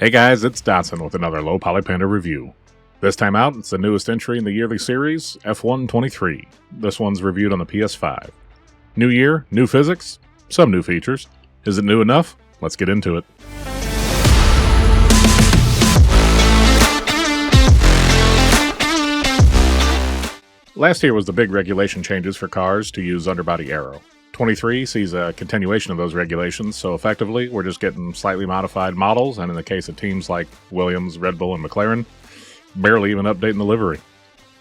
Hey guys, it's Dotson with another Low Poly Panda review. This time out, it's the newest entry in the yearly series, F1 23. This one's reviewed on the PS5. New year, new physics, some new features. Is it new enough? Let's get into it. Last year was the big regulation changes for cars to use underbody aero. 23 sees a continuation of those regulations, so effectively we're just getting slightly modified models, and in the case of teams like Williams, Red Bull, and McLaren, barely even updating the livery.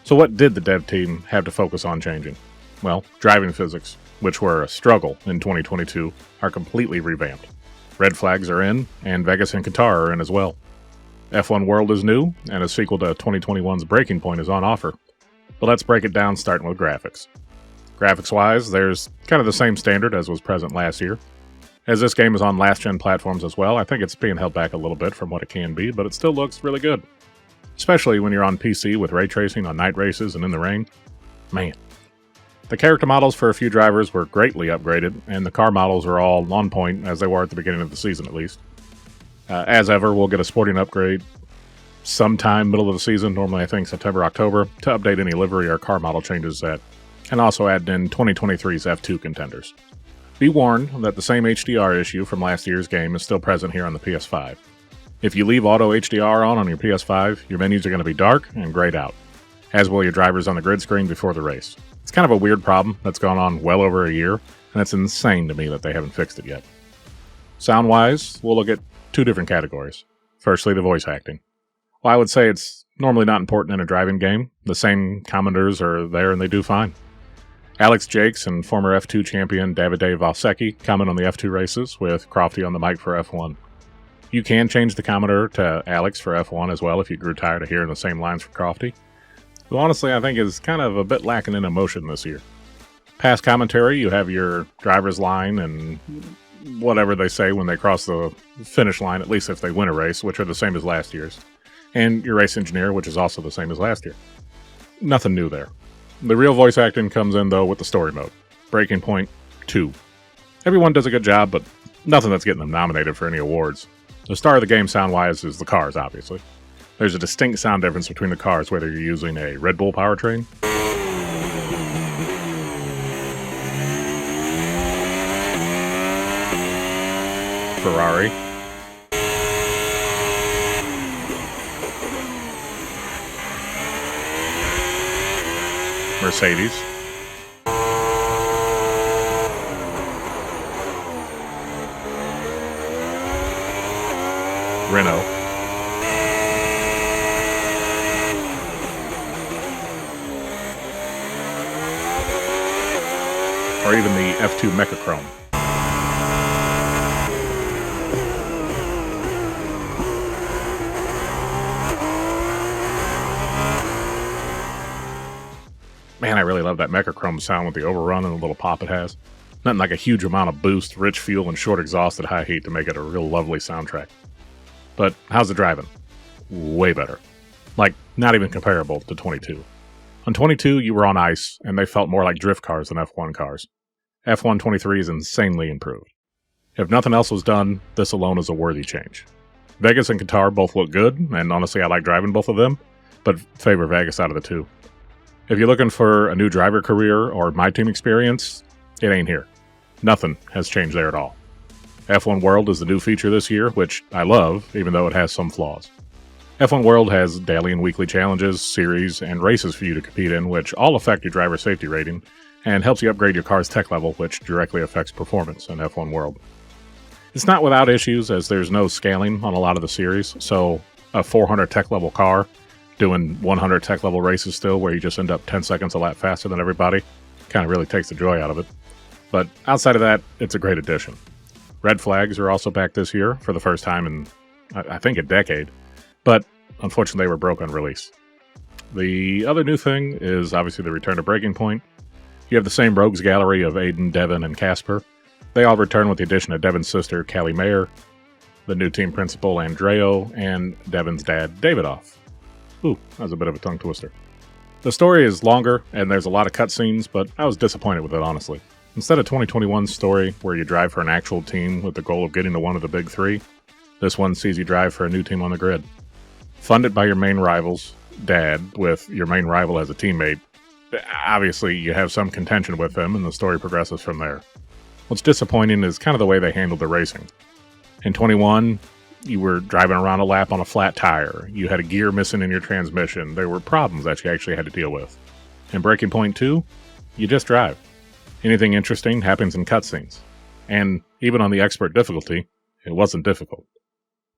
So what did the dev team have to focus on changing? Well, driving physics, which were a struggle in 2022, are completely revamped. Red flags are in, and Vegas and Qatar are in as well. F1 World is new, and a sequel to 2021's Breaking Point is on offer. But let's break it down starting with graphics. Graphics-wise, there's kind of the same standard as was present last year. As this game is on last-gen platforms as well, I think it's being held back a little bit from what it can be, but it still looks really good. Especially when you're on PC with ray tracing on night races and in the rain. Man. The character models for a few drivers were greatly upgraded, and the car models are all on point, as they were at the beginning of the season at least. As ever, we'll get a sporting upgrade sometime middle of the season, normally I think September, October, to update any livery or car model changes that, and also add in 2023's F2 contenders. Be warned that the same HDR issue from last year's game is still present here on the PS5. If you leave auto HDR on your PS5, your menus are going to be dark and grayed out, as will your drivers on the grid screen before the race. It's kind of a weird problem that's gone on well over a year, and it's insane to me that they haven't fixed it yet. Sound-wise, we'll look at two different categories. Firstly, the voice acting. While I would say it's normally not important in a driving game, the same commenters are there and they do fine. Alex Jakes and former F2 champion Davide Valsecchi comment on the F2 races, with Crofty on the mic for F1. You can change the commenter to Alex for F1 as well if you grew tired of hearing the same lines from Crofty, who honestly I think is kind of a bit lacking in emotion this year. Past commentary, you have your driver's line and whatever they say when they cross the finish line, at least if they win a race, which are the same as last year's. And your race engineer, which is also the same as last year. Nothing new there. The real voice acting comes in, though, with the story mode. Breaking Point 2. Everyone does a good job, but nothing that's getting them nominated for any awards. The star of the game sound-wise is the cars, obviously. There's a distinct sound difference between the cars, whether you're using a Red Bull powertrain, Ferrari, Mercedes, Renault, or even the F2 Mechachrome. Man, I really love that Mechachrome sound with the overrun and the little pop it has. Nothing like a huge amount of boost, rich fuel, and short exhaust at high heat to make it a real lovely soundtrack. But how's the driving? Way better. Like, not even comparable to 22. On 22, you were on ice, and they felt more like drift cars than F1 cars. F1 23 is insanely improved. If nothing else was done, this alone is a worthy change. Vegas and Qatar both look good, and honestly I like driving both of them, but favor Vegas out of the two. If you're looking for a new driver career or my team experience, it ain't here. Nothing has changed there at all. F1 World is the new feature this year, which I love, even though it has some flaws. F1 World has daily and weekly challenges, series, and races for you to compete in, which all affect your driver safety rating, and helps you upgrade your car's tech level, which directly affects performance in F1 World. It's not without issues, as there's no scaling on a lot of the series, so a 400 tech level car doing 100 tech level races still, where you just end up 10 seconds a lap faster than everybody, kind of really takes the joy out of it. But outside of that, it's a great addition. Red flags are also back this year for the first time in, I think, a decade, but unfortunately they were broke on release. The other new thing is obviously the return to Breaking Point. You have the same rogues gallery of Aiden, Devin, and Casper. They all return with the addition of Devin's sister, Callie Mayer, the new team principal, Andreo, and Devin's dad, Davidoff. Ooh, that was a bit of a tongue twister. The story is longer, and there's a lot of cutscenes, but I was disappointed with it, honestly. Instead of 2021's story, where you drive for an actual team with the goal of getting to one of the big three, This one sees you drive for a new team on the grid. Funded by your main rival's dad, with your main rival as a teammate, obviously you have some contention with him, and the story progresses from there. What's disappointing is kind of the way they handled the racing. In 21, you were driving around a lap on a flat tire. You had a gear missing in your transmission. There were problems that you actually had to deal with. In Breaking Point 2, you just drive. Anything interesting happens in cutscenes. And even on the expert difficulty, it wasn't difficult.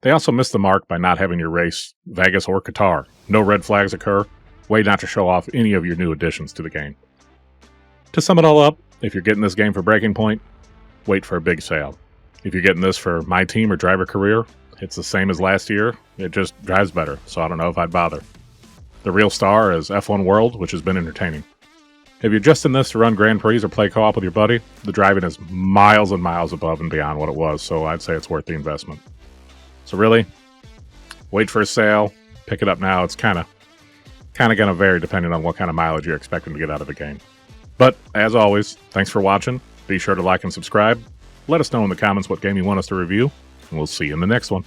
They also missed the mark by not having your race Vegas or Qatar. No red flags occur. Way not to show off any of your new additions to the game. To sum it all up, if you're getting this game for Breaking Point, wait for a big sale. If you're getting this for My Team or Driver Career, it's the same as last year. It just drives better, so I don't know if I'd bother. The real star is F1 World, which has been entertaining. If you're just in this to run Grand Prix or play co-op with your buddy, the driving is miles and miles above and beyond what it was, so I'd say it's worth the investment. So really, wait for a sale, pick it up now. It's kind of going to vary depending on what kind of mileage you're expecting to get out of the game. But, as always, thanks for watching. Be sure to like and subscribe. Let us know in the comments what game you want us to review, and we'll see you in the next one.